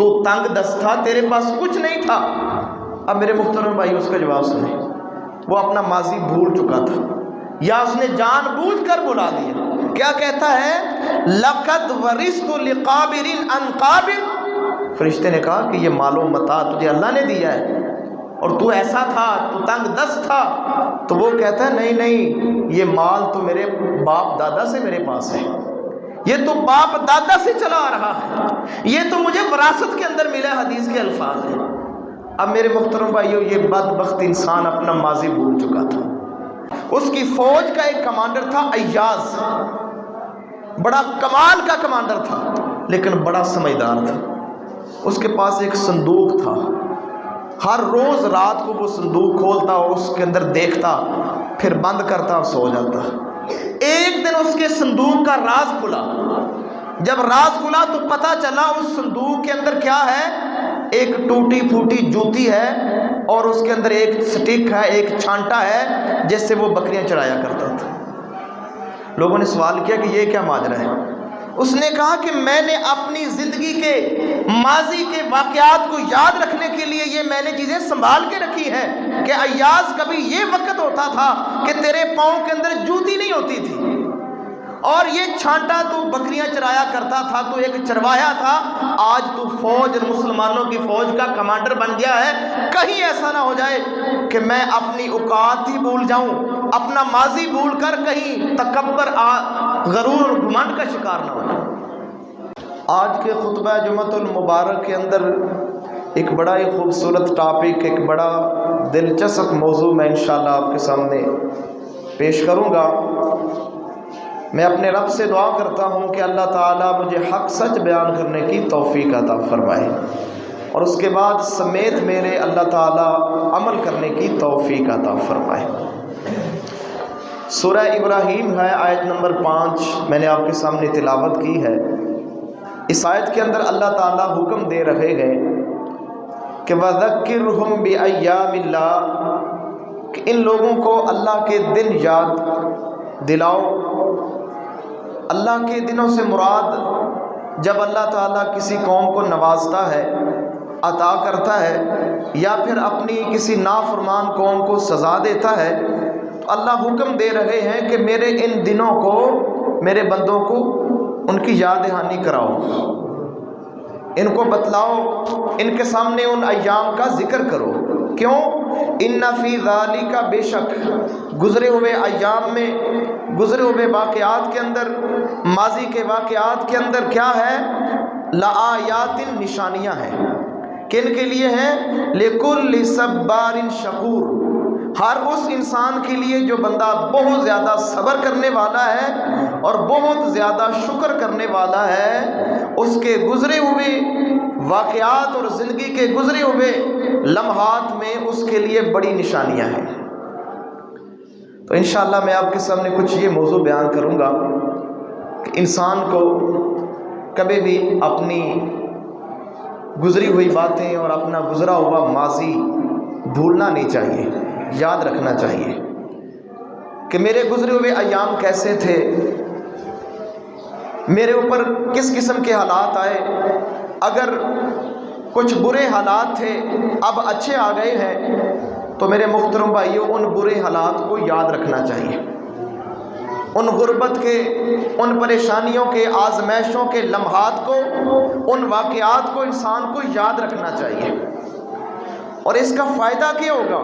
تو تنگ دست تھا، تیرے پاس کچھ نہیں تھا۔ اب میرے محترم بھائی اس کا جواب سنیں، وہ اپنا ماضی بھول چکا تھا، یا اس نے جان بوجھ کر بلا دیا۔ کیا کہتا ہے؟ لَقَدْ وَرِثْتُ لِقَابِرٍ عَنْ قَابِرٍ، فرشتے نے کہا کہ یہ مال و متاع تجھے اللہ نے دیا ہے اور تو ایسا تھا، تو تنگ دست تھا۔ تو وہ کہتا ہے نہیں نہیں، یہ مال تو میرے باپ دادا سے میرے پاس ہے، یہ تو باپ دادا سے چلا آ رہا ہے، یہ تو مجھے وراثت کے اندر ملا۔ حدیث کے الفاظ ہیں۔ اب میرے محترم بھائیو، یہ بدبخت انسان اپنا ماضی بھول چکا تھا۔ اس کی فوج کا ایک کمانڈر تھا ایاز، بڑا کمال کا کمانڈر تھا لیکن بڑا سمجھدار تھا۔ اس کے پاس ایک صندوق تھا، ہر روز رات کو وہ صندوق کھولتا اور اس کے اندر دیکھتا، پھر بند کرتا اور سو جاتا۔ ایک دن اس کے صندوق کا راز کھلا۔ جب راز کھلا تو پتہ چلا اس صندوق کے اندر کیا ہے؟ ایک ٹوٹی پھوٹی جوتی ہے اور اس کے اندر ایک سٹک ہے، ایک چھانٹا ہے جس سے وہ بکریاں چرایا کرتا تھا۔ لوگوں نے سوال کیا کہ یہ کیا ماجرا ہے؟ اس نے کہا کہ میں نے اپنی زندگی کے ماضی کے واقعات کو یاد رکھنے کے لیے یہ میں نے چیزیں سنبھال کے رکھی ہیں کہ ایاز کبھی یہ وقت ہوتا تھا کہ تیرے پاؤں کے اندر جوتی نہیں ہوتی تھی، اور یہ چھانٹا تو بکریاں چرایا کرتا تھا، تو ایک چروایا تھا، آج تو فوج اور مسلمانوں کی فوج کا کمانڈر بن گیا ہے، کہیں ایسا نہ ہو جائے کہ میں اپنی اوقات ہی بھول جاؤں، اپنا ماضی بھول کر کہیں تکبر غرور اور گھمنڈ کا شکار نہ ہو جاؤں۔ آج کے خطبہ جمعۃ المبارک کے اندر ایک بڑا ہی خوبصورت ٹاپک، ایک بڑا دلچسپ موضوع میں انشاءاللہ آپ کے سامنے پیش کروں گا۔ میں اپنے رب سے دعا کرتا ہوں کہ اللہ تعالیٰ مجھے حق سچ بیان کرنے کی توفیق عطا فرمائے، اور اس کے بعد سمیت میرے اللہ تعالیٰ عمل کرنے کی توفیق عطا فرمائے۔ سورہ ابراہیم ہے، آیت نمبر 5 میں نے آپ کے سامنے تلاوت کی ہے۔ اس آیت کے اندر اللہ تعالیٰ حکم دے رہے ہیں کہ وَذَكِّرْهُمْ بِأَيَّامِ اللَّهِ، کہ ان لوگوں کو اللہ کے دن یاد دلاؤ۔ اللہ کے دنوں سے مراد جب اللہ تعالیٰ کسی قوم کو نوازتا ہے، عطا کرتا ہے، یا پھر اپنی کسی نافرمان قوم کو سزا دیتا ہے، تو اللہ حکم دے رہے ہیں کہ میرے ان دنوں کو، میرے بندوں کو ان کی یاد دہانی کراؤ، ان کو بتلاؤ، ان کے سامنے ان ایام کا ذکر کرو۔ کیوں؟ ان فی ذالک، بے شک گزرے ہوئے ایام میں، گزرے ہوئے واقعات کے اندر، ماضی کے واقعات کے اندر کیا ہے؟ لآیات، نشانیاں ہیں۔ کن کے لیے ہیں؟ لکل صبار شکور، ہر اس انسان کے لیے جو بندہ بہت زیادہ صبر کرنے والا ہے اور بہت زیادہ شکر کرنے والا ہے، اس کے گزرے ہوئے واقعات اور زندگی کے گزرے ہوئے لمحات میں اس کے لیے بڑی نشانیاں ہیں۔ تو انشاءاللہ میں آپ کے سامنے کچھ یہ موضوع بیان کروں گا کہ انسان کو کبھی بھی اپنی گزری ہوئی باتیں اور اپنا گزرا ہوا ماضی بھولنا نہیں چاہیے، یاد رکھنا چاہیے کہ میرے گزرے ہوئے ایام کیسے تھے، میرے اوپر کس قسم کے حالات آئے۔ اگر کچھ برے حالات تھے، اب اچھے آ گئے ہیں، تو میرے محترم بھائیوں ان برے حالات کو یاد رکھنا چاہیے، ان غربت کے، ان پریشانیوں کے، آزمائشوں کے لمحات کو، ان واقعات کو انسان کو یاد رکھنا چاہیے۔ اور اس کا فائدہ کیا ہوگا؟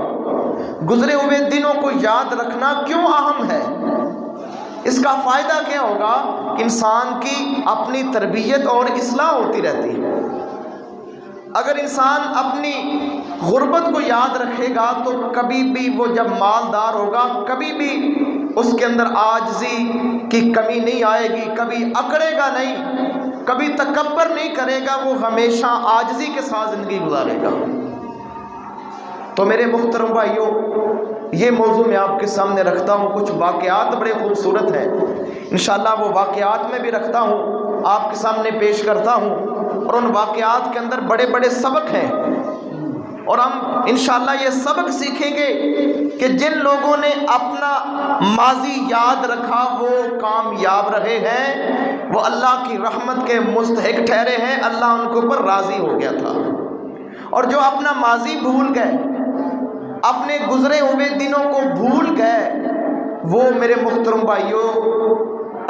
گزرے ہوئے دنوں کو یاد رکھنا کیوں اہم ہے؟ اس کا فائدہ کیا ہوگا کہ انسان کی اپنی تربیت اور اصلاح ہوتی رہتی ہے۔ اگر انسان اپنی غربت کو یاد رکھے گا تو کبھی بھی وہ جب مالدار ہوگا، کبھی بھی اس کے اندر عاجزی کی کمی نہیں آئے گی، کبھی اکڑے گا نہیں، کبھی تکبر نہیں کرے گا، وہ ہمیشہ عاجزی کے ساتھ زندگی گزارے گا۔ تو میرے محترم بھائیوں، یہ موضوع میں آپ کے سامنے رکھتا ہوں، کچھ واقعات بڑے خوبصورت ہیں، انشاءاللہ وہ واقعات میں بھی رکھتا ہوں، آپ کے سامنے پیش کرتا ہوں، اور ان واقعات کے اندر بڑے بڑے سبق ہیں، اور ہم انشاءاللہ یہ سبق سیکھیں گے کہ جن لوگوں نے اپنا ماضی یاد رکھا وہ کامیاب رہے ہیں، وہ اللہ کی رحمت کے مستحق ٹھہرے ہیں، اللہ ان کے اوپر راضی ہو گیا تھا۔ اور جو اپنا ماضی بھول گئے، اپنے گزرے ہوئے دنوں کو بھول گئے، وہ میرے محترم بھائیوں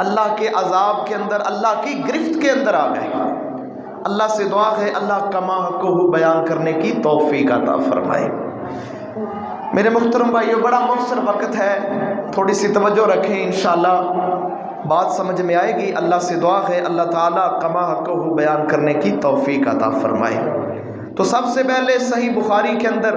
اللہ کے عذاب کے اندر، اللہ کی گرفت کے اندر آ گئے۔ اللہ سے دعا ہے اللہ کما حقہ بیان کرنے کی توفیق عطا فرمائے۔ میرے محترم بھائیوں بڑا مختصر وقت ہے، تھوڑی سی توجہ رکھیں، انشاءاللہ بات سمجھ میں آئے گی۔ اللہ سے دعا ہے اللہ تعالیٰ کما حقہ بیان کرنے کی توفیق عطا فرمائے۔ تو سب سے پہلے صحیح بخاری کے اندر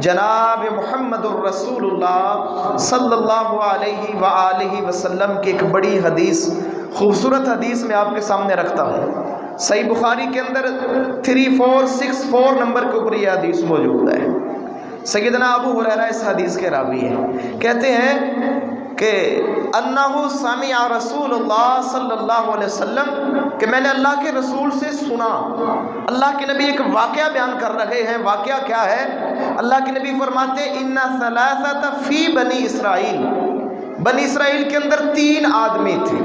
جناب محمد الرسول اللہ صلی اللہ علیہ وآلہ وسلم کی ایک بڑی حدیث، خوبصورت حدیث میں آپ کے سامنے رکھتا ہوں۔ صحیح بخاری کے اندر 3464 نمبر کے اوپر یہ حدیث موجود ہے۔ سیدنا ابو ہریرہ اس حدیث کے راوی ہیں، کہتے ہیں کہ انہ سمع رسول اللہ صلی اللہ علیہ وسلم، کہ میں نے اللہ کے رسول سے سنا۔ اللہ کے نبی ایک واقعہ بیان کر رہے ہیں۔ واقعہ کیا ہے؟ اللہ کے نبی فرماتے ان ثلاثۃ فی بنی اسرائیل، بنی اسرائیل کے اندر 3 آدمی تھے۔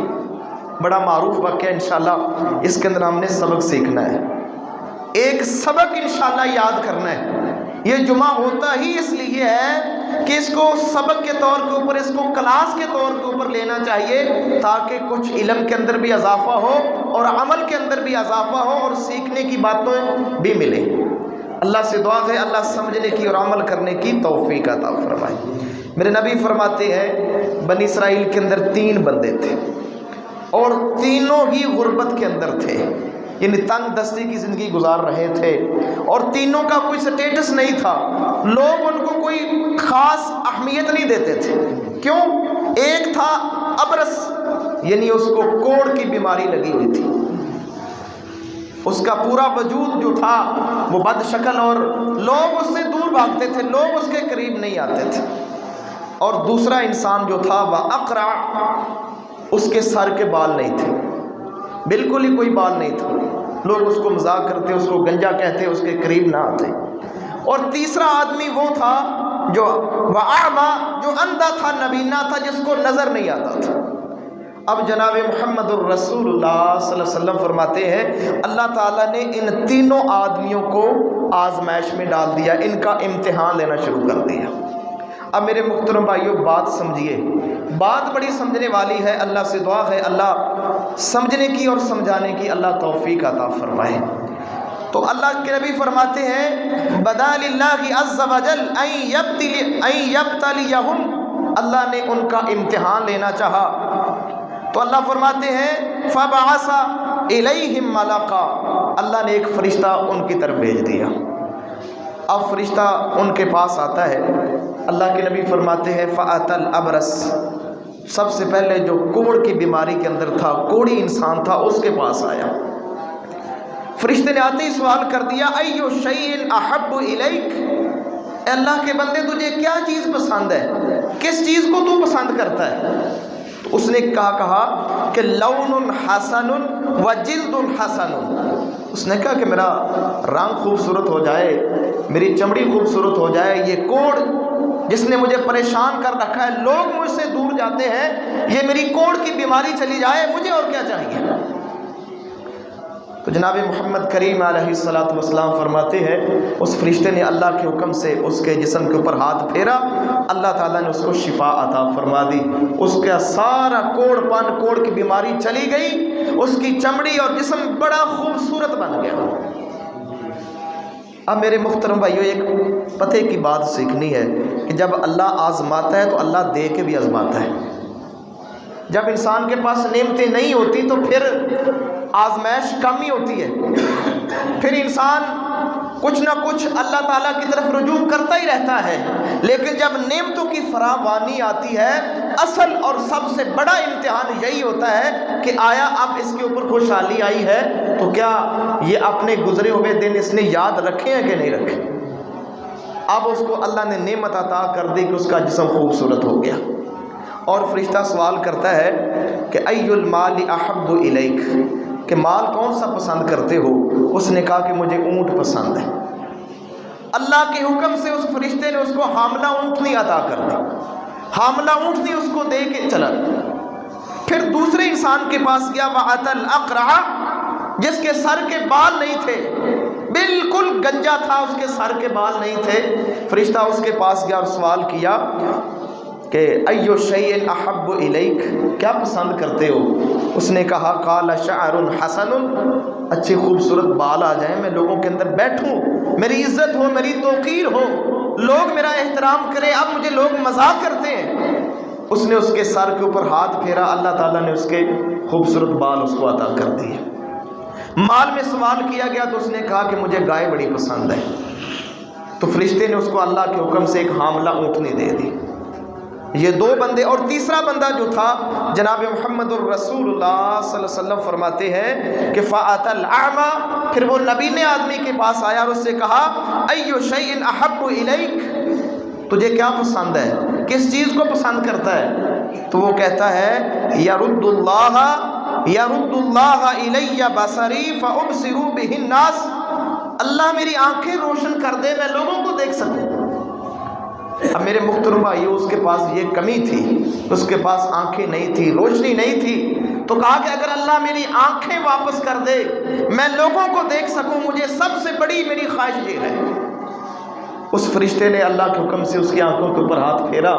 بڑا معروف واقعہ، انشاءاللہ اس کے اندر ہم نے سبق سیکھنا ہے، ایک سبق انشاءاللہ یاد کرنا ہے۔ یہ جمعہ ہوتا ہی اس لیے ہے کہ اس کو سبق کے طور کے اوپر، اس کو کلاس کے طور کے اوپر لینا چاہیے، تاکہ کچھ علم کے اندر بھی اضافہ ہو اور عمل کے اندر بھی اضافہ ہو اور سیکھنے کی باتیں بھی ملے۔ اللہ سے دعا ہے اللہ سمجھنے کی اور عمل کرنے کی توفیق عطا فرمائے۔ میرے نبی فرماتے ہیں بنی اسرائیل کے اندر 3 بندے تھے اور تینوں ہی غربت کے اندر تھے، یعنی تنگ دستی کی زندگی گزار رہے تھے، اور تینوں کا کوئی سٹیٹس نہیں تھا، لوگ ان کو کوئی خاص اہمیت نہیں دیتے تھے۔ کیوں؟ ایک تھا ابرس، یعنی اس کو کوڑ کی بیماری لگی ہوئی تھی، اس کا پورا وجود جو تھا وہ بد شکل، اور لوگ اس سے دور بھاگتے تھے، لوگ اس کے قریب نہیں آتے تھے۔ اور دوسرا انسان جو تھا وہ اقرع، اس کے سر کے بال نہیں تھے، بالکل ہی کوئی بال نہیں تھا، لوگ اس کو مذاق کرتے، اس کو گنجا کہتے، اس کے قریب نہ آتے۔ اور تیسرا آدمی وہ تھا جو وَأَعْمَى، جو اندھا تھا، نبینا تھا، جس کو نظر نہیں آتا تھا۔ اب جناب محمد الرسول اللہ صلی اللہ علیہ وسلم فرماتے ہیں اللہ تعالیٰ نے ان تینوں آدمیوں کو آزمائش میں ڈال دیا، ان کا امتحان لینا شروع کر دیا۔ اب میرے محترم بھائیوں بات سمجھیے، بات بڑی سمجھنے والی ہے۔ اللہ سے دعا ہے اللہ سمجھنے کی اور سمجھانے کی اللہ توفیق عطا فرمائے۔ تو اللہ کے نبی فرماتے ہیں بدا للہ عز وجل ان یبتلیہم، اللہ نے ان کا امتحان لینا چاہا تو اللہ فرماتے ہیں فبعث الیہم ملکا، اللہ نے ایک فرشتہ ان کی طرف بھیج دیا۔ اب فرشتہ ان کے پاس آتا ہے، اللہ کے نبی فرماتے ہیں فأتی الابرس، سب سے پہلے جو کوڑ کی بیماری کے اندر تھا، کوڑی انسان تھا، اس کے پاس آیا۔ فرشتے نے آتے ہی سوال کر دیا ایو شیء احب الیک، اے اللہ کے بندے تجھے کیا چیز پسند ہے، کس چیز کو تو پسند کرتا ہے؟ تو اس نے کہا کہ لون حسن و جلد حسن، اس نے کہا کہ میرا رنگ خوبصورت ہو جائے، میری چمڑی خوبصورت ہو جائے، یہ کوڑ جس نے مجھے پریشان کر رکھا ہے، لوگ مجھ سے دور جاتے ہیں، یہ میری کوڑ کی بیماری چلی جائے، مجھے اور کیا چاہیے؟ تو جناب محمد کریم علیہ الصلوۃ والسلام فرماتے ہیں اس فرشتے نے اللہ کے حکم سے اس کے جسم کے اوپر ہاتھ پھیرا، اللہ تعالیٰ نے اس کو شفا عطا فرما دی، اس کا سارا کوڑ پن، کوڑ کی بیماری چلی گئی، اس کی چمڑی اور جسم بڑا خوبصورت بن گیا۔ اب میرے محترم بھائیو ایک پتہ کی بات سیکھنی ہے کہ جب اللہ آزماتا ہے تو اللہ دے کے بھی آزماتا ہے۔ جب انسان کے پاس نعمتیں نہیں ہوتی تو پھر آزمائش کم ہی ہوتی ہے، پھر انسان کچھ نہ کچھ اللہ تعالیٰ کی طرف رجوع کرتا ہی رہتا ہے، لیکن جب نعمتوں کی فراوانی آتی ہے اصل اور سب سے بڑا امتحان یہی ہوتا ہے کہ آیا اب اس کے اوپر خوشحالی آئی ہے تو کیا یہ اپنے گزرے ہوئے دن اس نے یاد رکھے ہیں کہ نہیں رکھے؟ اب اس کو اللہ نے نعمت عطا کر دی کہ اس کا جسم خوبصورت ہو گیا، اور فرشتہ سوال کرتا ہے کہ ای المال احب الیک، کہ مال کون سا پسند کرتے ہو؟ اس نے کہا کہ مجھے اونٹ پسند ہے۔ اللہ کے حکم سے اس فرشتے نے اس کو حاملہ اونٹنی عطا کر دی، حاملہ اونٹنی اس کو دے کے چلا۔ پھر دوسرے انسان کے پاس گیا، وَأَتَى الْأَقْرَعَ، جس کے سر کے بال نہیں تھے، بالکل گنجا تھا، اس کے سر کے بال نہیں تھے۔ فرشتہ اس کے پاس گیا اور سوال کیا کہ ایو شیء احب الیک، کیا پسند کرتے ہو؟ اس نے کہا قال شعر حسن، اچھے خوبصورت بال آ جائیں، میں لوگوں کے اندر بیٹھوں، میری عزت ہو، میری توقیر ہو، لوگ میرا احترام کریں۔ اب مجھے لوگ مذاق کرتے ہیں۔ اس نے اس کے سر کے اوپر ہاتھ پھیرا، اللہ تعالیٰ نے اس کے خوبصورت بال اس کو عطا کر دیے۔ مال میں سوال کیا گیا تو اس نے کہا کہ مجھے گائے بڑی پسند ہے، تو فرشتے نے اس کو اللہ کے حکم سے ایک حاملہ اونٹنی دے دی۔ یہ دو بندے، اور تیسرا بندہ جو تھا جناب محمد الرسول اللہ صلی اللہ علیہ وسلم فرماتے ہیں کہ فَأَتَى الْأَعْمَى، پھر وہ نبینے آدمی کے پاس آیا اور اس سے کہا ایو شیء احب الیک، تجھے کیا پسند ہے، کس چیز کو پسند کرتا ہے؟ تو وہ کہتا ہے یرد اللہ الی بصری فابصر بہ الناس، اللہ میری آنکھیں روشن کر دے، میں لوگوں کو دیکھ سکوں۔ اب میرے محترم بھائیو، اس کے پاس یہ کمی تھی، اس کے پاس آنکھیں نہیں تھی، روشنی نہیں تھی، تو کہا کہ اگر اللہ میری آنکھیں واپس کر دے، میں لوگوں کو دیکھ سکوں، مجھے سب سے بڑی میری خواہش یہ ہے۔ اس فرشتے نے اللہ کے حکم سے اس کی آنکھوں کے اوپر ہاتھ پھیرا،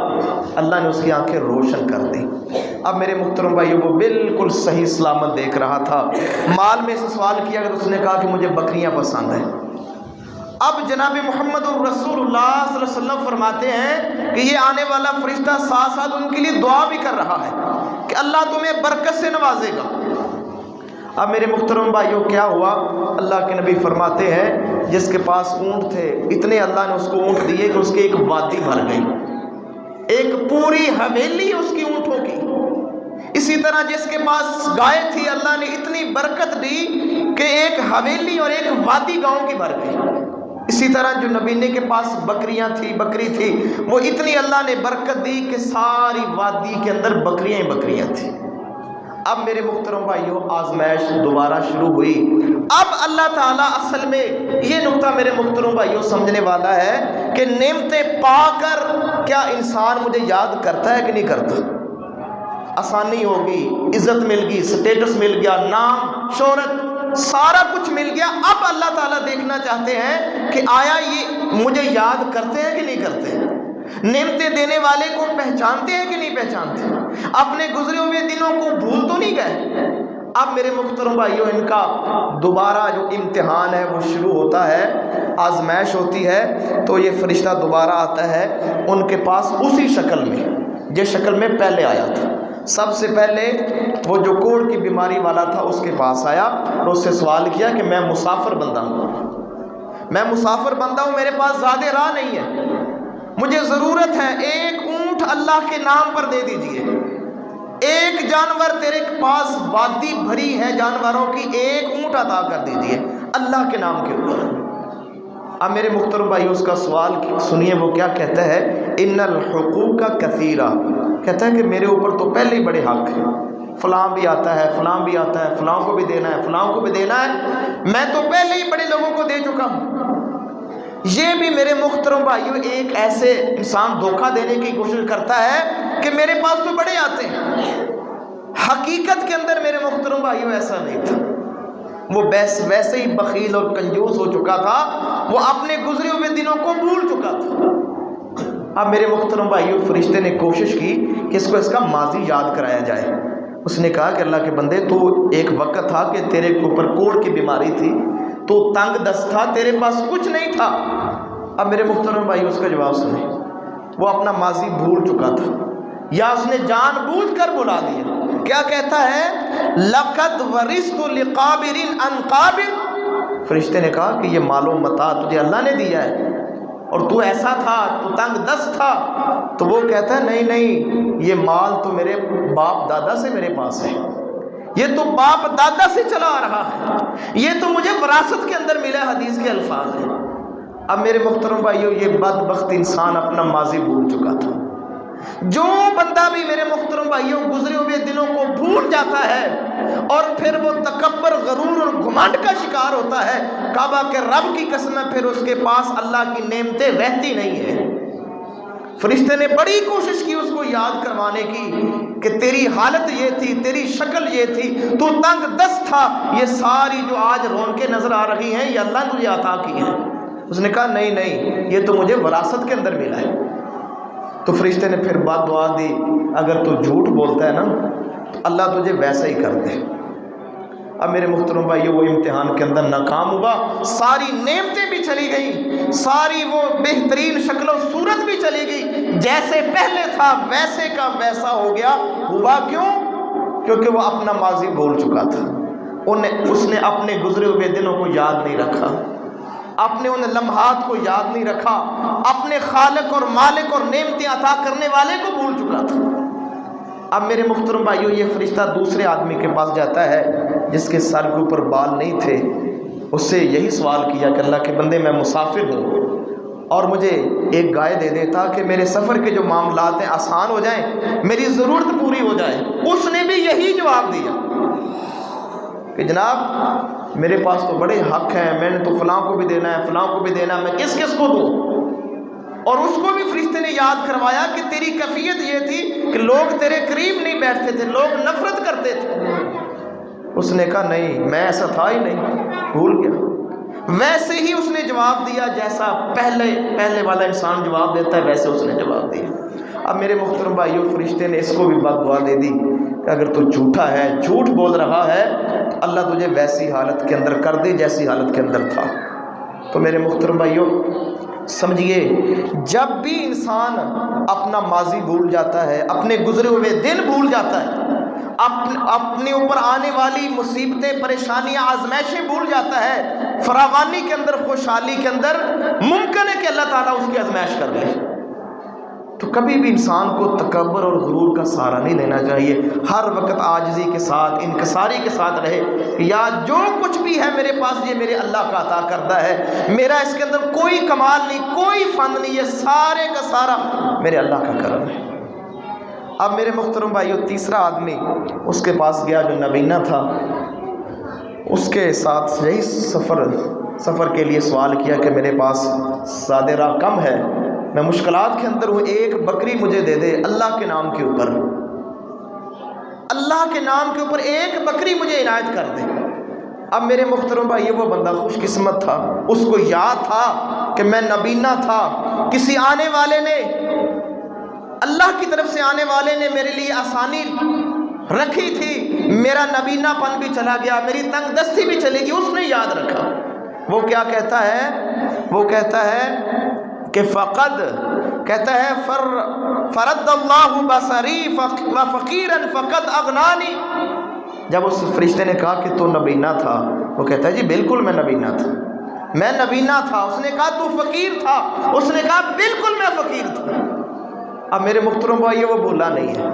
اللہ نے اس کی آنکھیں روشن کر دی۔ اب میرے محترم بھائیو، وہ بالکل صحیح سلامت دیکھ رہا تھا۔ مال میں سے سوال کیا کہ اس نے کہا کہ مجھے بکریاں پسند ہیں۔ اب جناب محمد الرسول اللہ صلی اللہ علیہ وسلم فرماتے ہیں کہ یہ آنے والا فرشتہ ساتھ ساتھ ان کے لیے دعا بھی کر رہا ہے کہ اللہ تمہیں برکت سے نوازے گا۔ اب میرے محترم بھائیوں، کیا ہوا؟ اللہ کے نبی فرماتے ہیں جس کے پاس اونٹ تھے، اتنے اللہ نے اس کو اونٹ دیے کہ اس کی ایک وادی بھر گئی، ایک پوری حویلی اس کی اونٹوں کی۔ اسی طرح جس کے پاس گائے تھی، اللہ نے اتنی برکت دی کہ ایک حویلی اور ایک وادی گاؤں کی بھر گئی۔ اسی طرح جو نبینے کے پاس بکریاں تھی، بکری تھی، وہ اتنی اللہ نے برکت دی کہ ساری وادی کے اندر بکریاں ہی بکریاں تھیں۔ اب میرے محترم بھائیوں، آزمائش دوبارہ شروع ہوئی۔ اب اللہ تعالیٰ اصل میں یہ نقطہ میرے محترم بھائیوں سمجھنے والا ہے کہ نعمتیں پا کر کیا انسان مجھے یاد کرتا ہے کہ نہیں کرتا؟ آسانی ہوگی، عزت مل گئی، سٹیٹس مل گیا، نام، شہرت، سارا کچھ مل گیا۔ اب اللہ تعالیٰ دیکھنا چاہتے ہیں کہ آیا یہ مجھے یاد کرتے ہیں کہ نہیں کرتے؟ نعمتیں دینے والے کو پہچانتے ہیں کہ نہیں پہچانتے؟ اپنے گزرے ہوئے دنوں کو بھول تو نہیں گئے؟ اب میرے محترم بھائیوں، ان کا دوبارہ جو امتحان ہے وہ شروع ہوتا ہے، آزمائش ہوتی ہے، تو یہ فرشتہ دوبارہ آتا ہے ان کے پاس اسی شکل میں جس شکل میں پہلے آیا تھا۔ سب سے پہلے وہ جو کوڑ کی بیماری والا تھا اس کے پاس آیا اور اس سے سوال کیا کہ میں مسافر بندہ ہوں، میں مسافر بندہ ہوں، میرے پاس زیادہ راہ نہیں ہے، مجھے ضرورت ہے، ایک اونٹ اللہ کے نام پر دے دیجئے، ایک جانور تیرے پاس وادی بھری ہے جانوروں کی، ایک اونٹ عطا کر دیجئے اللہ کے نام کے اوپر۔ اب میرے محترم بھائی، اس کا سوال سنیے، وہ کیا کہتا ہے؟ ان الحقوق کثیرہ، کہتا ہے کہ میرے اوپر تو پہلے ہی بڑے حق ہیں، فلاں بھی آتا ہے، فلاں بھی آتا ہے، فلاں کو بھی دینا ہے، فلاں کو بھی دینا ہے، میں تو پہلے ہی بڑے لوگوں کو دے چکا ہوں۔ یہ بھی میرے محترم بھائیوں ایک ایسے انسان دھوکہ دینے کی کوشش کرتا ہے کہ میرے پاس تو بڑے آتے ہیں۔ حقیقت کے اندر میرے محترم بھائیوں ایسا نہیں تھا، وہ ویسے ہی بخیل اور کنجوس ہو چکا تھا، وہ اپنے گزرے ہوئے دنوں کو بھول چکا تھا۔ اب میرے محترم بھائیوں، فرشتے نے کوشش کی کہ اس کو اس کا ماضی یاد کرایا جائے۔ اس نے کہا کہ اللہ کے بندے، تو ایک وقت تھا کہ تیرے اوپر کوڑ کی بیماری تھی، تو تنگ دست تھا، تیرے پاس کچھ نہیں تھا۔ اب میرے محترم بھائی اس کا جواب سنیں، وہ اپنا ماضی بھول چکا تھا، یا اس نے جان بوجھ کر بلا دیا۔ کیا کہتا ہے؟ لَقَدْ وَرِثْتُ لِقَابِرٍ عَنْ قَابِرٍ، فرشتے نے کہا کہ یہ مال و متاع تجھے اللہ نے دیا ہے اور تو ایسا تھا، تو تنگ دست تھا۔ تو وہ کہتا ہے نہیں نہیں، یہ مال تو میرے باپ دادا سے میرے پاس ہے، یہ تو باپ دادا سے چلا آ رہا ہے، یہ تو مجھے وراثت کے اندر ملا، حدیث کے الفاظ ہیں۔ اب میرے محترم بھائیوں، یہ بدبخت انسان اپنا ماضی بھول چکا تھا، جو بندہ بھی میرے محترم بھائیوں گزرے ہوئے دنوں کو بھول جاتا ہے اور پھر وہ تکبر، غرور اور گھمنڈ کا شکار ہوتا ہے، کعبہ کے رب کی قسم ہے پھر اس کے پاس اللہ کی نعمتیں رہتی نہیں ہیں۔ فرشتے نے بڑی کوشش کی اس کو یاد کروانے کی کہ تیری حالت یہ تھی، تیری شکل یہ تھی، تو تنگ دست تھا، یہ ساری جو آج رونقیں نظر آ رہی ہیں یہ اللہ نے تجھے عطا کی ہیں۔ اس نے کہا نہیں نہیں، یہ تو مجھے وراثت کے اندر ملا ہے۔ تو فرشتے نے پھر بات دعا دی، اگر تو جھوٹ بولتا ہے نا تو اللہ تجھے ویسا ہی کر دے۔ اب میرے محترم بھائی وہ امتحان کے اندر ناکام ہوا، ساری نعمتیں بھی چلی گئیں، ساری وہ بہترین شکل و صورت بھی چلی گئی، جیسے پہلے تھا ویسے کا ویسا ہو گیا۔ ہوا کیوں؟ کیونکہ وہ اپنا ماضی بھول چکا تھا، اس نے اپنے گزرے ہوئے دنوں کو یاد نہیں رکھا، اپنے ان لمحات کو یاد نہیں رکھا، اپنے خالق اور مالک اور نعمتیں عطا کرنے والے کو بھول چکا تھا۔ اب میرے محترم بھائیوں یہ فرشتہ دوسرے آدمی کے پاس جاتا ہے جس کے سر کے اوپر بال نہیں تھے، اس سے یہی سوال کیا کہ اللہ کے بندے میں مسافر ہوں اور مجھے ایک گائے دے دے تاکہ میرے سفر کے جو معاملات ہیں آسان ہو جائیں، میری ضرورت پوری ہو جائے۔ اس نے بھی یہی جواب دیا کہ جناب میرے پاس تو بڑے حق ہیں، میں نے تو فلاں کو بھی دینا ہے، فلاں کو بھی دینا ہے، میں کس کس کو دوں؟ اور اس کو بھی فرشتے نے یاد کروایا کہ تیری کیفیت یہ تھی کہ لوگ تیرے قریب نہیں بیٹھتے تھے، لوگ نفرت کرتے تھے۔ اس نے کہا نہیں، میں ایسا تھا ہی نہیں، بھول گیا۔ ویسے ہی اس نے جواب دیا جیسا پہلے والا انسان جواب دیتا ہے، ویسے اس نے جواب دیا۔ اب میرے محترم بھائیوں فرشتے نے اس کو بھی بد دعا دے دی کہ اگر تو جھوٹا ہے، جھوٹ بول رہا ہے تو اللہ تجھے ویسی حالت کے اندر کر دے جیسی حالت کے اندر تھا۔ تو میرے محترم بھائیوں سمجھیے، جب بھی انسان اپنا ماضی بھول جاتا ہے، اپنے گزرے ہوئے دن بھول جاتا ہے، اپنے اوپر آنے والی مصیبتیں، پریشانیاں، آزمائشیں بھول جاتا ہے، فراوانی کے اندر، خوشحالی کے اندر ممکن ہے کہ اللہ تعالیٰ اس کی آزمائش کر لے۔ تو کبھی بھی انسان کو تکبر اور غرور کا سہارا نہیں لینا چاہیے، ہر وقت عاجزی کے ساتھ، انکساری کے ساتھ رہے کہ یا جو کچھ بھی ہے میرے پاس یہ میرے اللہ کا عطا کردہ ہے، میرا اس کے اندر کوئی کمال نہیں، کوئی فن نہیں، یہ سارے کا سارا میرے اللہ کا کرم ہے۔ اب میرے محترم بھائیو تیسرا آدمی اس کے پاس گیا جو نبینہ تھا، اس کے ساتھ یہی سفر کے لیے سوال کیا کہ میرے پاس زیادہ راہ کم ہے، میں مشکلات کے اندر ہوں، ایک بکری مجھے دے دے اللہ کے نام کے اوپر، اللہ کے نام کے اوپر ایک بکری مجھے عنایت کر دے۔ اب میرے محترم بھائی وہ بندہ خوش قسمت تھا، اس کو یاد تھا کہ میں نبینہ تھا، کسی آنے والے نے، اللہ کی طرف سے آنے والے نے میرے لیے آسانی رکھی تھی، میرا نبینہ پن بھی چلا گیا، میری تنگ دستی بھی چلے گی، اس نے یاد رکھا۔ وہ کیا کہتا ہے؟ وہ کہتا ہے کہ فقد کہتا ہے فرد اللہ بصری فقیرا فقد اغنانی۔ جب اس فرشتے نے کہا کہ تو نبینہ تھا، وہ کہتا ہے جی بالکل میں نبینہ تھا، میں نبینہ تھا۔ اس نے کہا تو فقیر تھا، اس نے کہا بالکل میں فقیر تھا۔ اب میرے محترم بھائی وہ بولا نہیں ہے،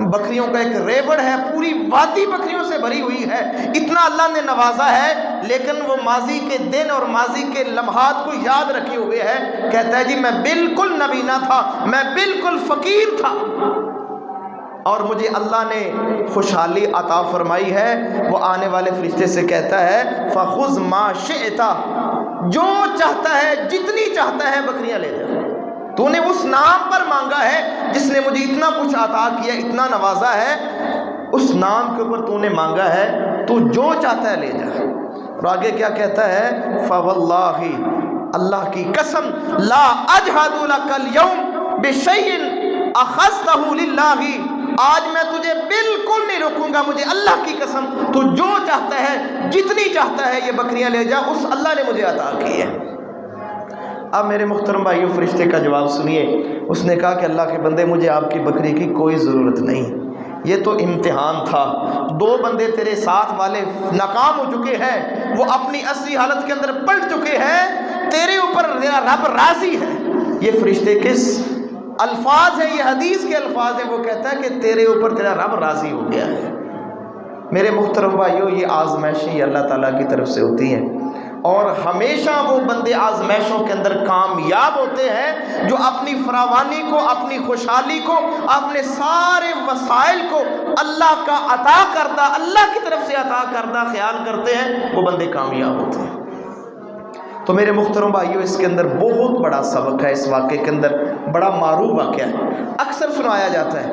بکریوں کا ایک ریوڑ ہے، پوری وادی بکریوں سے بھری ہوئی ہے، اتنا اللہ نے نوازا ہے، لیکن وہ ماضی کے دن اور ماضی کے لمحات کو یاد رکھے ہوئے ہے۔ کہتا ہے جی میں بالکل نبینہ تھا، میں بالکل فقیر تھا، اور مجھے اللہ نے خوشحالی عطا فرمائی ہے۔ وہ آنے والے فرشتے سے کہتا ہے فخذ ما شئت، جو چاہتا ہے، جتنی چاہتا ہے بکریاں لے جا، تو نے اس نام پر مانگا ہے جس نے مجھے اتنا کچھ عطا کیا، اتنا نوازا ہے، اس نام کے اوپر تو نے مانگا ہے، تو جو چاہتا ہے لے جا۔ اور آگے کیا کہتا ہے؟ فواللہ، اللہ کی قسم، لا اجہد لک اليوم بشیء اخذتہ للہ، آج میں تجھے بالکل نہیں روکوں گا، مجھے اللہ کی قسم، تو جو چاہتا ہے، جتنی چاہتا ہے یہ بکریاں لے جا، اس اللہ نے مجھے عطا کی ہے۔ اب میرے محترم بھائیو فرشتے کا جواب سنیے، اس نے کہا کہ اللہ کے بندے مجھے آپ کی بکری کی کوئی ضرورت نہیں، یہ تو امتحان تھا، دو بندے تیرے ساتھ والے ناکام ہو چکے ہیں، وہ اپنی اصلی حالت کے اندر پلٹ چکے ہیں، تیرے اوپر رب راضی ہے۔ یہ فرشتے کس الفاظ ہیں؟ یہ حدیث کے الفاظ ہیں۔ وہ کہتا ہے کہ تیرے اوپر تیرا رب راضی ہو گیا ہے۔ میرے محترم بھائیو یہ آزمائشیں اللہ تعالیٰ کی طرف سے ہوتی ہیں۔ اور ہمیشہ وہ بندے آزمائشوں کے اندر کامیاب ہوتے ہیں جو اپنی فراوانی کو، اپنی خوشحالی کو، اپنے سارے وسائل کو اللہ کا عطا کردہ، اللہ کی طرف سے عطا کردہ خیال کرتے ہیں، وہ بندے کامیاب ہوتے ہیں۔ تو میرے محترم بھائیوں، اس کے اندر بہت بڑا سبق ہے، اس واقعے کے اندر بڑا معروف واقعہ ہے، اکثر سنایا جاتا ہے،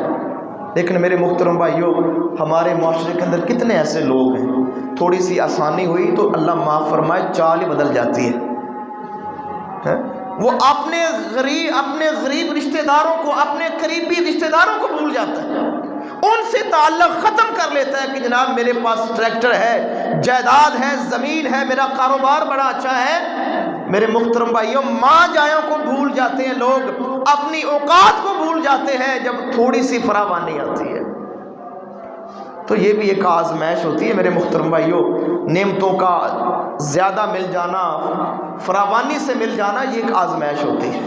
لیکن میرے محترم بھائیوں ہمارے معاشرے کے اندر کتنے ایسے لوگ ہیں، تھوڑی سی آسانی ہوئی تو اللہ معاف فرمائے چال ہی بدل جاتی ہے، وہ اپنے غریب رشتہ داروں کو، اپنے قریبی رشتہ داروں کو بھول جاتا ہے، ان سے تعلق ختم کر لیتا ہے کہ جناب میرے پاس ٹریکٹر ہے، جائیداد ہے، زمین ہے، میرا کاروبار بڑا اچھا ہے۔ میرے محترم بھائیوں، ماں جایوں کو بھول جاتے ہیں لوگ، اپنی اوقات کو بھول جاتے ہیں جب تھوڑی سی فراوانی آتی ہے۔ تو یہ بھی ایک آزمائش ہوتی ہے میرے محترم بھائیوں، نعمتوں کا زیادہ مل جانا، فراوانی سے مل جانا، یہ ایک آزمائش ہوتی ہے۔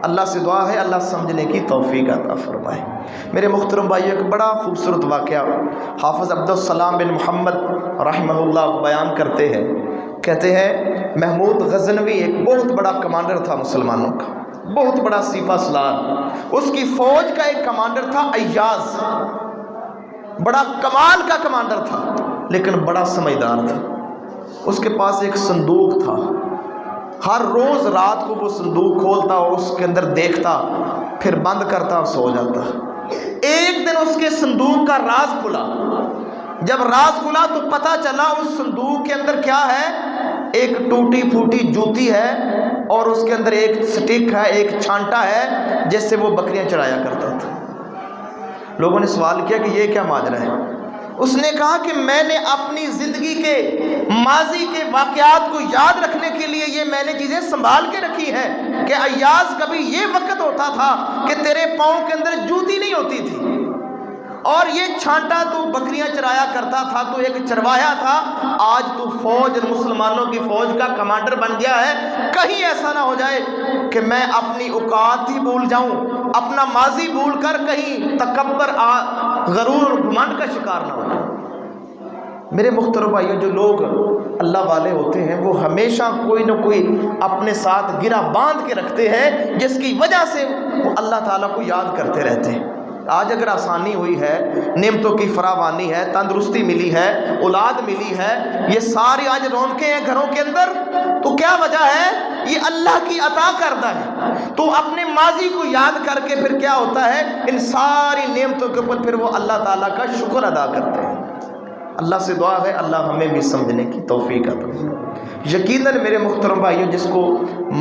اللہ سے دعا ہے اللہ سمجھنے کی توفیق عطا فرمائے۔ میرے محترم بھائیوں، ایک بڑا خوبصورت واقعہ حافظ عبدالسلام بن محمد رحمہ اللہ بیان کرتے ہیں، کہتے ہیں محمود غزنوی ایک بہت بڑا کمانڈر تھا مسلمانوں کا، بہت بڑا سپہ سالار، اس کی فوج کا ایک کمانڈر تھا ایاز، بڑا کمال کا کمانڈر تھا لیکن بڑا سمجھدار تھا۔ اس کے پاس ایک صندوق تھا، ہر روز رات کو وہ صندوق کھولتا اور اس کے اندر دیکھتا، پھر بند کرتا اور سو جاتا۔ ایک دن اس کے صندوق کا راز کھلا، جب راز کھلا تو پتہ چلا اس صندوق کے اندر کیا ہے، ایک ٹوٹی پھوٹی جوتی ہے اور اس کے اندر ایک سٹک ہے، ایک چھانٹا ہے جس سے وہ بکریاں چرایا کرتا تھا۔ لوگوں نے سوال کیا کہ یہ کیا ماجرا ہے؟ اس نے کہا کہ میں نے اپنی زندگی کے ماضی کے واقعات کو یاد رکھنے کے لیے یہ میں نے چیزیں سنبھال کے رکھی ہیں کہ ایاز کبھی یہ وقت ہوتا تھا کہ تیرے پاؤں کے اندر جوتی نہیں ہوتی تھی، اور یہ چھانٹا تو بکریاں چرایا کرتا تھا، تو ایک چروایا تھا، آج تو فوج، مسلمانوں کی فوج کا کمانڈر بن گیا ہے، کہیں ایسا نہ ہو جائے کہ میں اپنی اوقات ہی بھول جاؤں، اپنا ماضی بھول کر کہیں تکبر، غرور اور گھمنڈ کا شکار نہ ہو جاؤں۔ میرے محترم بھائیوں، جو لوگ اللہ والے ہوتے ہیں وہ ہمیشہ کوئی نہ کوئی اپنے ساتھ گرہ باندھ کے رکھتے ہیں جس کی وجہ سے وہ اللہ تعالیٰ کو یاد کرتے رہتے ہیں۔ آج اگر آسانی ہوئی ہے، نعمتوں کی فراوانی ہے، تندرستی ملی ہے، اولاد ملی ہے، یہ ساری آج رونقیں ہیں گھروں کے اندر، تو کیا وجہ ہے؟ یہ اللہ کی عطا کردہ ہے۔ تو اپنے ماضی کو یاد کر کے پھر کیا ہوتا ہے، ان ساری نعمتوں کے اوپر پھر وہ اللہ تعالیٰ کا شکر ادا کرتے ہیں۔ اللہ سے دعا ہے اللہ ہمیں بھی سمجھنے کی توفیق عطا فرمائے۔ یقیناً میرے محترم بھائیوں، جس کو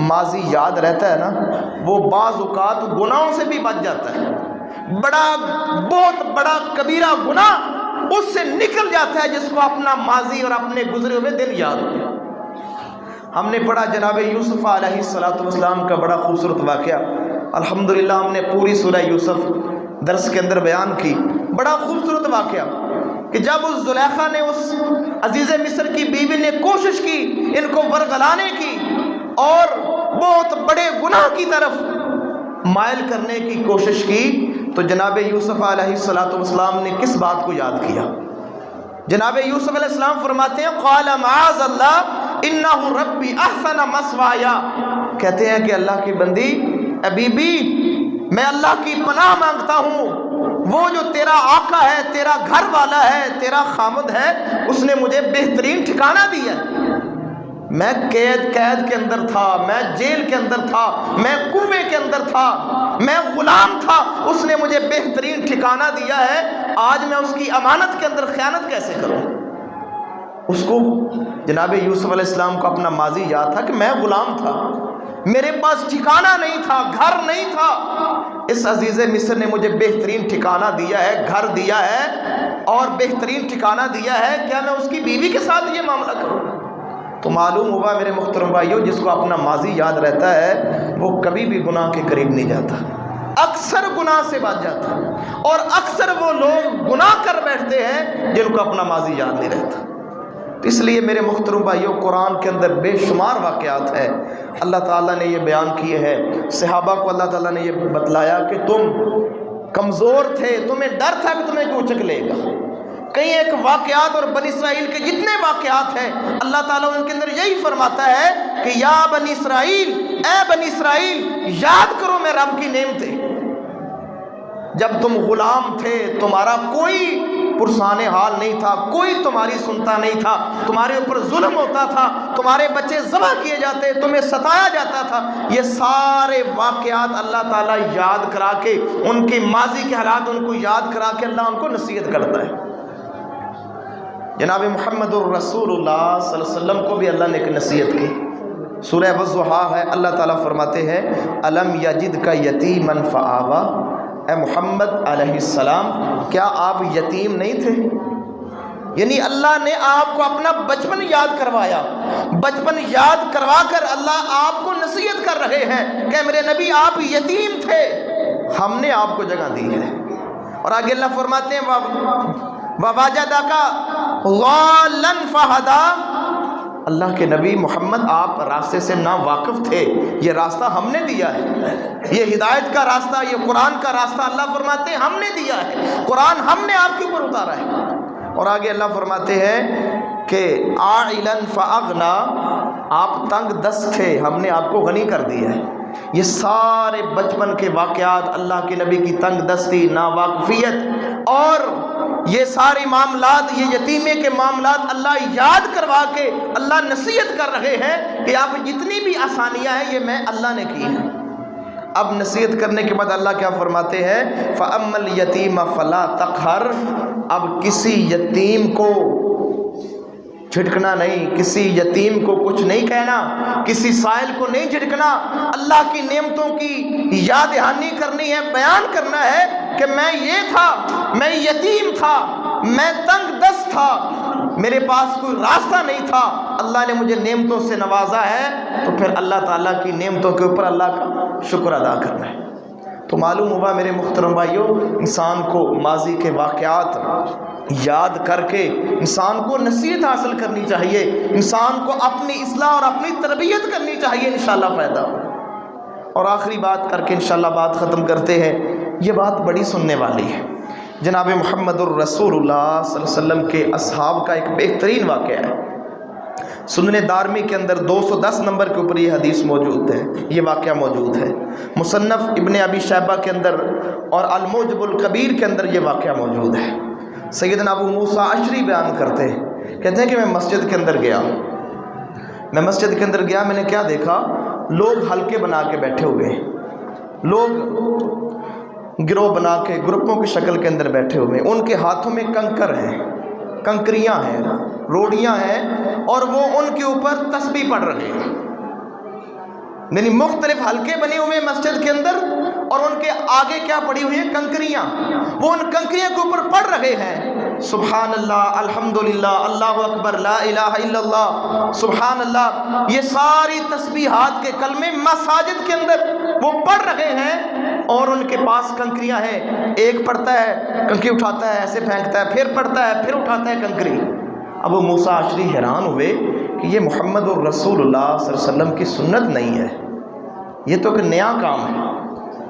ماضی یاد رہتا ہے نا، وہ بعض اوقات گناہوں سے بھی بچ جاتا ہے، بہت بڑا کبیرہ گناہ اس سے نکل جاتا ہے جس کو اپنا ماضی اور اپنے گزرے ہوئے دن یاد ہو۔ ہم نے پڑھا جناب یوسف علیہ السلام کا بڑا خوبصورت واقعہ، الحمدللہ ہم نے پوری سورہ یوسف درس کے اندر بیان کی۔ بڑا خوبصورت واقعہ کہ جب اس زلیخا نے، اس عزیز مصر کی بیوی نے کوشش کی ان کو ورغلانے کی اور بہت بڑے گناہ کی طرف مائل کرنے کی کوشش کی، تو جناب یوسف علیہ السلام نے کس بات کو یاد کیا؟ جناب یوسف علیہ السلام فرماتے ہیں قال معاذ اللہ انہ ربی احسن مثوایا، کہتے ہیں کہ اللہ کی بندی، اے بی بی، میں اللہ کی پناہ مانگتا ہوں، وہ جو تیرا آقا ہے، تیرا گھر والا ہے، تیرا خامد ہے، اس نے مجھے بہترین ٹھکانہ دیا ہے۔ میں قید کے اندر تھا، میں جیل کے اندر تھا، میں کنویں کے اندر تھا، میں غلام تھا، اس نے مجھے بہترین ٹھکانہ دیا ہے، آج میں اس کی امانت کے اندر خیانت کیسے کروں؟ اس کو جناب یوسف علیہ السلام کو اپنا ماضی یاد تھا کہ میں غلام تھا، میرے پاس ٹھکانہ نہیں تھا، گھر نہیں تھا، اس عزیز مصر نے مجھے بہترین ٹھکانہ دیا ہے، گھر دیا ہے اور بہترین ٹھکانہ دیا ہے، کیا میں اس کی بیوی کے ساتھ یہ معاملہ کروں؟ تو معلوم ہوا میرے محترم بھائیوں، جس کو اپنا ماضی یاد رہتا ہے وہ کبھی بھی گناہ کے قریب نہیں جاتا، اکثر گناہ سے بچ جاتا، اور اکثر وہ لوگ گناہ کر بیٹھتے ہیں جن کو اپنا ماضی یاد نہیں رہتا۔ اس لیے میرے محترم بھائیوں، قرآن کے اندر بے شمار واقعات ہیں، اللہ تعالیٰ نے یہ بیان کیے ہیں، صحابہ کو اللہ تعالیٰ نے یہ بتلایا کہ تم کمزور تھے، تمہیں ڈر تھا کہ تمہیں کوئی اچک لے گا، کئی ایک واقعات اور بنی اسرائیل کے جتنے واقعات ہیں اللہ تعالیٰ ان کے اندر یہی فرماتا ہے کہ یا بنی اسرائیل، اے بنی اسرائیل یاد کرو میں رب کی نعمتیں۔ جب تم غلام تھے تمہارا کوئی پرسان حال نہیں تھا، کوئی تمہاری سنتا نہیں تھا، تمہارے اوپر ظلم ہوتا تھا، تمہارے بچے ذبح کیے جاتے، تمہیں ستایا جاتا تھا۔ یہ سارے واقعات اللہ تعالیٰ یاد کرا کے، ان کے ماضی کے حالات ان کو یاد کرا کے اللہ ان کو نصیحت کرتا ہے۔ جناب محمد الرسول اللہ صلی اللہ علیہ وسلم کو بھی اللہ نے ایک نصیحت کی۔ سورہ والضحیٰ ہے، اللہ تعالیٰ فرماتے ہیں الم یجدک یتیما فآویٰ، اے محمد علیہ السلام کیا آپ یتیم نہیں تھے؟ یعنی اللہ نے آپ کو اپنا بچپن یاد کروایا، بچپن یاد کروا کر اللہ آپ کو نصیحت کر رہے ہیں کہ میرے نبی آپ یتیم تھے، ہم نے آپ کو جگہ دی ہے۔ اور آگے اللہ فرماتے ہیں وَوَجَدَكَ ضَالًّا فَهَدَىٰ، اللہ کے نبی محمد آپ راستے سے نا واقف تھے، یہ راستہ ہم نے دیا ہے، یہ ہدایت کا راستہ، یہ قرآن کا راستہ اللہ فرماتے ہیں ہم نے دیا ہے، قرآن ہم نے آپ کے اوپر اتارا ہے۔ اور آگے اللہ فرماتے ہیں کہ عَائِلًا فَأَغْنَىٰ، آپ تنگ دست تھے، ہم نے آپ کو غنی کر دیا ہے۔ یہ سارے بچپن کے واقعات، اللہ کے نبی کی تنگ دستی، ناواقفیت اور یہ سارے معاملات، یہ یتیمے کے معاملات اللہ یاد کروا کے اللہ نصیحت کر رہے ہیں کہ آپ جتنی بھی آسانیاں ہیں یہ میں اللہ نے کی ہیں۔ اب نصیحت کرنے کے بعد اللہ کیا فرماتے ہیں فَأَمَّا الْيَتِيمَ فَلَا تَقْهَرْ، اب کسی یتیم کو جھٹکنا نہیں، کسی یتیم کو کچھ نہیں کہنا، کسی سائل کو نہیں جھٹکنا، اللہ کی نعمتوں کی یاد دہانی کرنی ہے، بیان کرنا ہے کہ میں یہ تھا، میں یتیم تھا، میں تنگ دست تھا، میرے پاس کوئی راستہ نہیں تھا، اللہ نے مجھے نعمتوں سے نوازا ہے، تو پھر اللہ تعالیٰ کی نعمتوں کے اوپر اللہ کا شکر ادا کرنا ہے۔ تو معلوم ہوا میرے محترم بھائیوں، انسان کو ماضی کے واقعات یاد کر کے انسان کو نصیحت حاصل کرنی چاہیے، انسان کو اپنی اصلاح اور اپنی تربیت کرنی چاہیے، انشاءاللہ فائدہ ہو۔ اور آخری بات کر کے انشاءاللہ بات ختم کرتے ہیں، یہ بات بڑی سننے والی ہے۔ جناب محمد الرسول اللہ صلی اللہ علیہ وسلم کے اصحاب کا ایک بہترین واقعہ ہے، سنن دارمی کے اندر 210 نمبر کے اوپر یہ حدیث موجود ہے، یہ واقعہ موجود ہے، مصنف ابن ابی شیبہ کے اندر اور الموجب الکبیر کے اندر یہ واقعہ موجود ہے۔ سیدنا ابو موسیٰ اشعری بیان کرتے ہیں، کہتے ہیں کہ میں مسجد کے اندر گیا، میں نے کیا دیکھا، لوگ حلقے بنا کے بیٹھے ہوئے ہیں، لوگ گروہ بنا کے گروپوں کی شکل کے اندر بیٹھے ہوئے ہیں، ان کے ہاتھوں میں کنکر ہیں، کنکریاں ہیں، روڑیاں ہیں، اور وہ ان کے اوپر تسبیح پڑھ رہے ہیں، یعنی مختلف حلقے بنے ہوئے ہیں مسجد کے اندر، اور ان کے آگے کیا پڑی ہوئی ہیں، کنکریاں، وہ ان کنکریاں کے اوپر پڑھ رہے ہیں سبحان اللہ، الحمدللہ، اللہ اکبر، لا الہ الا اللہ، سبحان اللہ، یہ ساری تسبیحات کے کلمے مساجد کے اندر وہ پڑھ رہے ہیں، اور ان کے پاس کنکریاں ہیں، ایک پڑھتا ہے کنکری اٹھاتا ہے ایسے پھینکتا ہے، پھر پڑھتا ہے پھر اٹھاتا ہے کنکری۔ ابو موسیٰ اشعری حیران ہوئے کہ یہ محمد الرسول اللہ صلی اللہ علیہ وسلم کی سنت نہیں ہے، یہ تو ایک نیا کام ہے۔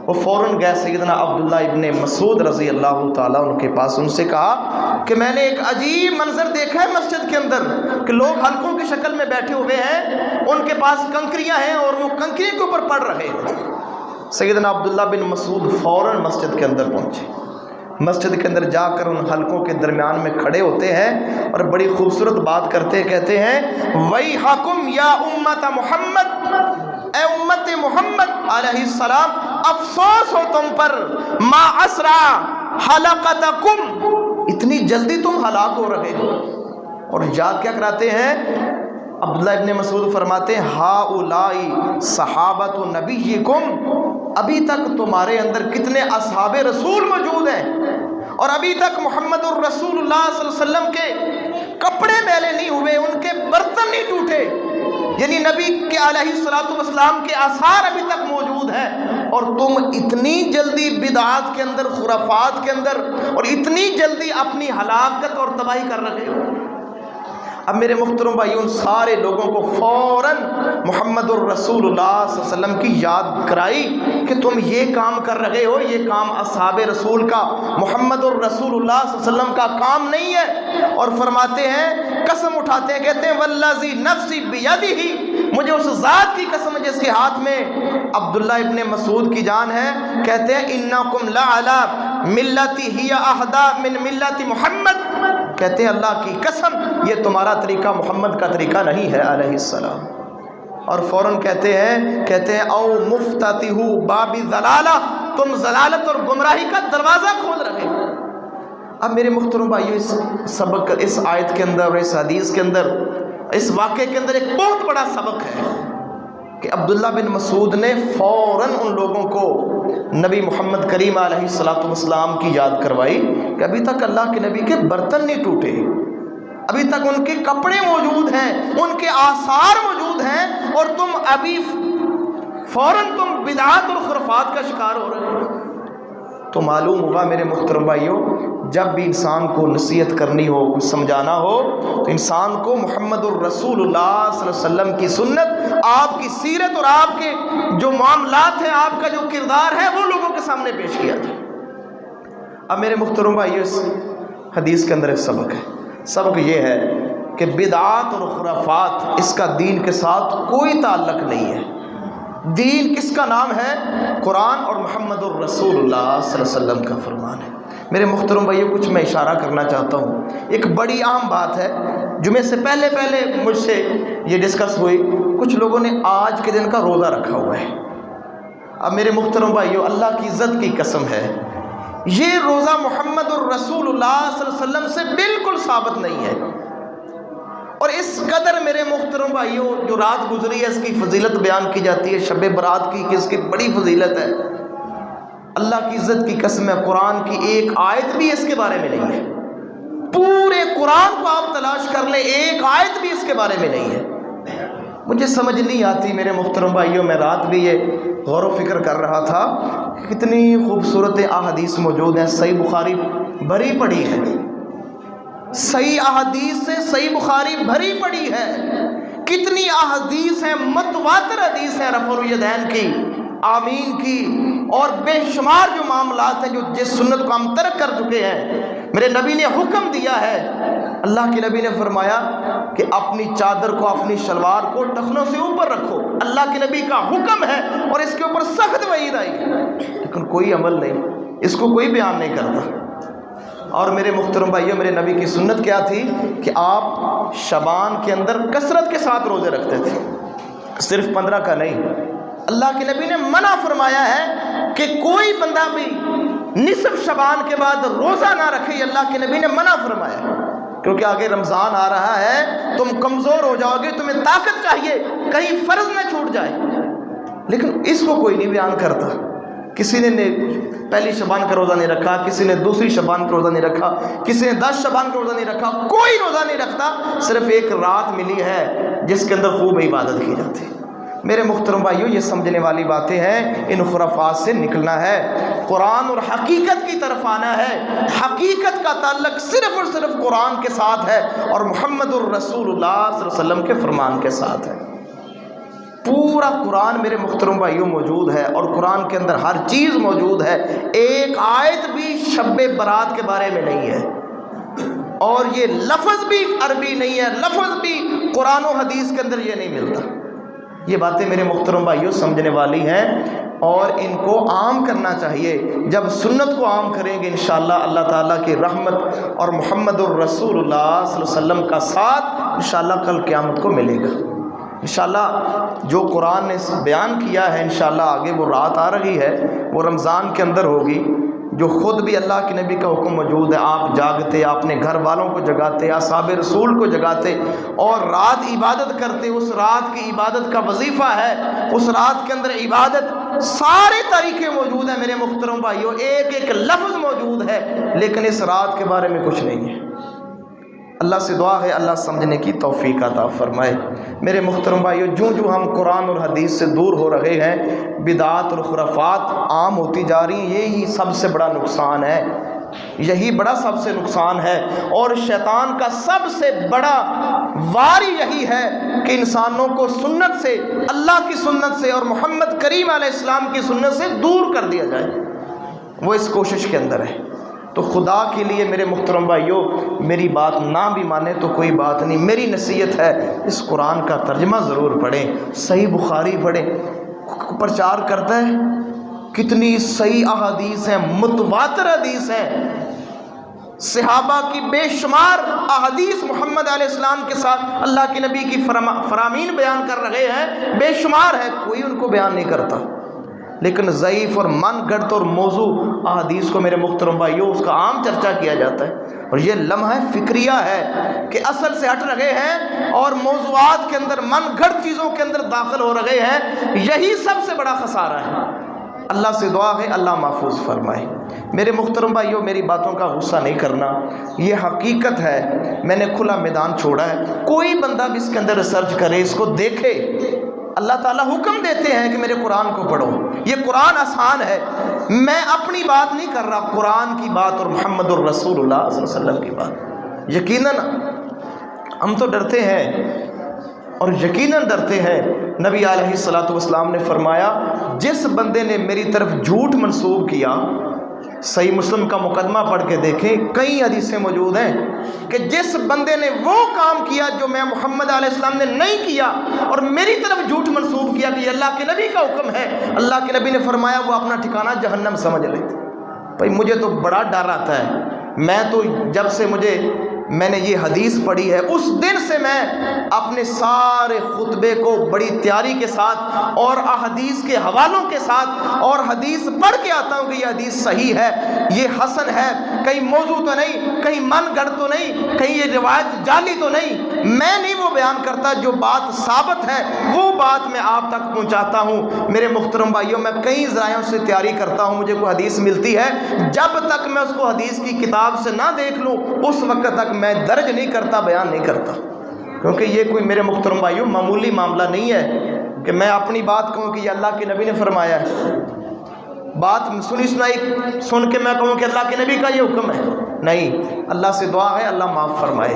وہ فوراً گئے سیدنا عبداللہ ابن مسعود رضی اللہ تعالیٰ ان کے پاس، ان سے کہا کہ میں نے ایک عجیب منظر دیکھا ہے مسجد کے اندر کہ لوگ حلقوں کی شکل میں بیٹھے ہوئے ہیں، ان کے پاس کنکریاں ہیں اور وہ کنکریوں کے اوپر پڑھ رہے ہیں۔ سیدنا عبداللہ بن مسعود فوراً مسجد کے اندر پہنچے، مسجد کے اندر جا کر ان حلقوں کے درمیان میں کھڑے ہوتے ہیں اور بڑی خوبصورت بات کرتے، کہتے ہیں وَيْحَكُمْ يَا أُمَّةَ مُحَمَّدٍ، اے امت محمد علیہ السلام، افسوس ہو تم پر، ما اسرع حلقتکم، اتنی جلدی تم ہلاک ہو رہے ہو۔ اور یاد کیا کراتے ہیں، عبداللہ ابن مسعود فرماتے ہیں ہؤلاء صحابۃ نبیکم، ابھی تک تمہارے اندر کتنے اصحاب رسول موجود ہیں، اور ابھی تک محمد الرسول اللہ صلی اللہ علیہ وسلم کے کپڑے میلے نہیں ہوئے، ان کے برتن نہیں ٹوٹے، یعنی نبی کے علیہ السلام کے آثار ابھی تک موجود ہیں، اور تم اتنی جلدی بدعات کے اندر، خرافات کے اندر، اور اتنی جلدی اپنی ہلاکت اور تباہی کر رہے ہو۔ اب میرے محترم بھائی، ان سارے لوگوں کو فوراً محمد الرسول اللہ صلی اللہ علیہ وسلم کی یاد کرائی کہ تم یہ کام کر رہے ہو، یہ کام اصحاب رسول کا، محمد الرسول اللہ صلی اللہ علیہ وسلم کا کام نہیں ہے۔ اور فرماتے ہیں، قسم اٹھاتے ہیں، کہتے ہیں والذی نفسی بیدہ، مجھے اس ذات کی قسم جس کے ہاتھ میں عبداللہ ابن مسعود کی جان ہے، کہتے ہیں انکم لعلی ملتی ہی اہدی من ملت محمد، کہتے ہیں اللہ کی قسم یہ تمہارا طریقہ محمد کا طریقہ نہیں ہے علیہ السلام۔ اور فوراً کہتے ہیں او مفتتح باب ضلالہ، تم ضلالت اور گمراہی کا دروازہ کھول رہے ہو۔ اب میرے محترم بھائیو، اس سبق، اس آیت کے اندر اور اس حدیث کے اندر، اس واقعے کے اندر ایک بہت بڑا سبق ہے کہ عبداللہ بن مسعود نے فوراً ان لوگوں کو نبی محمد کریم علیہ السلام کی یاد کروائی کہ ابھی تک اللہ کے نبی کے برتن نہیں ٹوٹے، ابھی تک ان کے کپڑے موجود ہیں، ان کے آثار موجود ہیں، اور تم ابھی فوراً تم بدعات اور خرافات کا شکار ہو رہے ہو۔ تو معلوم ہوگا میرے محترم بھائیوں، جب بھی انسان کو نصیحت کرنی ہو، کچھ سمجھانا ہو، تو انسان کو محمد الرسول اللہ صلی اللہ علیہ وسلم کی سنت، آپ کی سیرت اور آپ کے جو معاملات ہیں، آپ کا جو کردار ہے، وہ لوگوں کے سامنے پیش کیا جائے۔ اب میرے محترم بھائیوں، اس حدیث کے اندر ایک سبق ہے۔ سبق یہ ہے کہ بدعات اور خرافات، اس کا دین کے ساتھ کوئی تعلق نہیں ہے۔ دین کس کا نام ہے؟ قرآن اور محمد الرسول اللہ صلی اللہ علیہ وسلم کا فرمان ہے۔ میرے محترم بھائیو، کچھ میں اشارہ کرنا چاہتا ہوں۔ ایک بڑی اہم بات ہے، جمعے سے پہلے مجھ سے یہ ڈسکس ہوئی، کچھ لوگوں نے آج کے دن کا روزہ رکھا ہوا ہے۔ اب میرے محترم بھائیو، اللہ کی عزت کی قسم ہے، یہ روزہ محمد الرسول اللہ صلی اللہ علیہ وسلم سے بالکل ثابت نہیں ہے۔ اور اس قدر میرے محترم بھائیوں، جو رات گزری ہے اس کی فضیلت بیان کی جاتی ہے، شب برات کی، کہ اس کی بڑی فضیلت ہے۔ اللہ کی عزت کی قسم ہے، قرآن کی ایک آیت بھی اس کے بارے میں نہیں ہے۔ پورے قرآن کو آپ تلاش کر لیں، ایک آیت بھی اس کے بارے میں نہیں ہے۔ مجھے سمجھ نہیں آتی میرے محترم بھائیوں، میں رات بھی یہ غور و فکر کر رہا تھا، کتنی خوبصورت احادیث موجود ہیں، صحیح بخاری بھری پڑی ہے، صحیح احادیث سے صحیح بخاری بھری پڑی ہے، کتنی احادیث ہیں، متواتر حدیث ہیں رفع الیدین کی، آمین کی، اور بے شمار جو معاملات ہیں جو جس سنت کو ہم ترک کر چکے ہیں۔ میرے نبی نے حکم دیا ہے، اللہ کے نبی نے فرمایا کہ اپنی چادر کو، اپنی شلوار کو ٹخنوں سے اوپر رکھو، اللہ کے نبی کا حکم ہے، اور اس کے اوپر سخت وعید آئی ہے، لیکن کوئی عمل نہیں، اس کو کوئی بیان نہیں کرتا۔ اور میرے محترم بھائیوں، میرے نبی کی سنت کیا تھی کہ آپ شعبان کے اندر کثرت کے ساتھ روزے رکھتے تھے، صرف 15 کا نہیں۔ اللہ کے نبی نے منع فرمایا ہے کہ کوئی بندہ بھی نصف شعبان کے بعد روزہ نہ رکھے، یہ اللہ کے نبی نے منع فرمایا، کیونکہ آگے رمضان آ رہا ہے، تم کمزور ہو جاؤ گے، تمہیں طاقت چاہیے، کہیں فرض نہ چھوٹ جائے۔ لیکن اس کو کوئی نہیں بیان کرتا۔ کسی نے پہلی شعبان کا روزہ نہیں رکھا، کسی نے دوسری شعبان کا روزہ نہیں رکھا، کسی نے 10 شعبان کا روزہ نہیں رکھا، کوئی روزہ نہیں رکھتا، صرف ایک رات ملی ہے جس کے اندر خوب عبادت کی جاتی ہے۔ میرے محترم بھائیوں، یہ سمجھنے والی باتیں ہیں، ان خرافات سے نکلنا ہے، قرآن اور حقیقت کی طرف آنا ہے۔ حقیقت کا تعلق صرف اور صرف قرآن کے ساتھ ہے اور محمد الرسول اللہ صلی اللہ علیہ وسلم کے فرمان کے ساتھ ہے۔ پورا قرآن میرے محترم بھائیوں موجود ہے، اور قرآن کے اندر ہر چیز موجود ہے، ایک آیت بھی شب برات کے بارے میں نہیں ہے، اور یہ لفظ بھی عربی نہیں ہے، لفظ بھی قرآن و حدیث کے اندر یہ نہیں ملتا۔ یہ باتیں میرے محترم بھائیوں سمجھنے والی ہیں، اور ان کو عام کرنا چاہیے۔ جب سنت کو عام کریں گے انشاءاللہ اللہ تعالیٰ کی رحمت اور محمد الرسول اللہ صلی اللہ علیہ وسلم کا ساتھ انشاءاللہ کل قیامت کو ملے گا۔ انشاءاللہ جو قرآن نے بیان کیا ہے، انشاءاللہ آگے وہ رات آ رہی ہے، وہ رمضان کے اندر ہوگی، جو خود بھی اللہ کے نبی کا حکم موجود ہے، آپ جاگتے، اپنے گھر والوں کو جگاتے، اصحاب رسول کو جگاتے اور رات عبادت کرتے۔ اس رات کی عبادت کا وظیفہ ہے، اس رات کے اندر عبادت سارے طریقے موجود ہیں میرے محترم بھائیوں، ایک ایک لفظ موجود ہے، لیکن اس رات کے بارے میں کچھ نہیں ہے۔ اللہ سے دعا ہے اللہ سمجھنے کی توفیق عطا فرمائے۔ میرے محترم بھائیو، جو ہم قرآن اور حدیث سے دور ہو رہے ہیں، بدعات اور خرافات عام ہوتی جا رہی ہیں، یہی سب سے بڑا نقصان ہے۔ یہی بڑا سب سے نقصان ہے، اور شیطان کا سب سے بڑا واری یہی ہے کہ انسانوں کو سنت سے، اللہ کی سنت سے اور محمد کریم علیہ السلام کی سنت سے دور کر دیا جائے، وہ اس کوشش کے اندر ہے۔ تو خدا کے لیے میرے محترم بھائیوں، میری بات نہ بھی مانے تو کوئی بات نہیں، میری نصیحت ہے اس قرآن کا ترجمہ ضرور پڑھیں، صحیح بخاری پڑھیں۔ پرچار کرتا ہے کتنی صحیح احادیث ہیں، متواتر حدیث ہیں، صحابہ کی بے شمار احادیث محمد علیہ السلام کے ساتھ اللہ کے نبی کی فرامین بیان کر رہے ہیں، بے شمار ہے، کوئی ان کو بیان نہیں کرتا، لیکن ضعیف اور من گھڑت اور موضوع احادیث کو میرے محترم بھائیوں اس کا عام چرچا کیا جاتا ہے، اور یہ لمحہ فکریہ ہے کہ اصل سے ہٹ رہے ہیں اور موضوعات کے اندر من گھڑت چیزوں کے اندر داخل ہو رہے ہیں، یہی سب سے بڑا خسارہ ہے۔ اللہ سے دعا ہے اللہ محفوظ فرمائے۔ میرے محترم بھائیوں، میری باتوں کا غصہ نہیں کرنا، یہ حقیقت ہے، میں نے کھلا میدان چھوڑا ہے، کوئی بندہ بھی اس کے اندر ریسرچ کرے، اس کو دیکھے۔ اللہ تعالیٰ حکم دیتے ہیں کہ میرے قرآن کو پڑھو، یہ قرآن آسان ہے، میں اپنی بات نہیں کر رہا، قرآن کی بات اور محمد الرسول اللہ صلی اللہ علیہ وسلم کی بات۔ یقیناً ہم تو ڈرتے ہیں، اور یقیناً ڈرتے ہیں، نبی علیہ الصلوۃ والسلام نے فرمایا جس بندے نے میری طرف جھوٹ منسوب کیا، صحیح مسلم کا مقدمہ پڑھ کے دیکھیں، کئی حدیثیں موجود ہیں کہ جس بندے نے وہ کام کیا جو میں محمد علیہ السلام نے نہیں کیا اور میری طرف جھوٹ منسوب کیا کہ یہ اللہ کے نبی کا حکم ہے، اللہ کے نبی نے فرمایا وہ اپنا ٹھکانہ جہنم سمجھ لے۔ بھائی مجھے تو بڑا ڈر آتا ہے، میں تو جب سے میں نے یہ حدیث پڑھی ہے اس دن سے میں اپنے سارے خطبے کو بڑی تیاری کے ساتھ اور احادیث کے حوالوں کے ساتھ اور حدیث پڑھ کے آتا ہوں کہ یہ حدیث صحیح ہے، یہ حسن ہے، کہیں موضوع تو نہیں، کہیں من گڑھ تو نہیں، کہیں یہ روایت جعلی تو نہیں، میں نہیں وہ بیان کرتا، جو بات ثابت ہے وہ بات میں آپ تک پہنچاتا ہوں۔ میرے محترم بھائیوں، میں کئی ذرائعوں سے تیاری کرتا ہوں، مجھے کوئی حدیث ملتی ہے، جب تک میں اس کو حدیث کی کتاب سے نہ دیکھ لوں اس وقت تک میں درج نہیں کرتا، بیان نہیں کرتا، کیونکہ یہ کوئی میرے محترم بھائیوں معمولی معاملہ نہیں ہے کہ میں اپنی بات کہوں کہ یہ اللہ کے نبی نے فرمایا ہے، بات سنی سنائی سن کے میں کہوں کہ اللہ کے نبی کا یہ حکم ہے، نہیں۔ اللہ سے دعا ہے اللہ معاف فرمائے،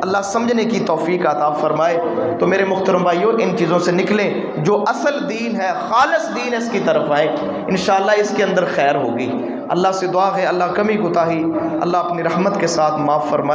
اللہ سمجھنے کی توفیق عطا فرمائے۔ تو میرے محترم بھائیوں، ان چیزوں سے نکلیں، جو اصل دین ہے، خالص دین ہے، اس کی طرف آئیں، انشاءاللہ اس کے اندر خیر ہوگی۔ اللہ سے دعا ہے اللہ کمی کوتاہی اللہ اپنی رحمت کے ساتھ معاف فرمائے۔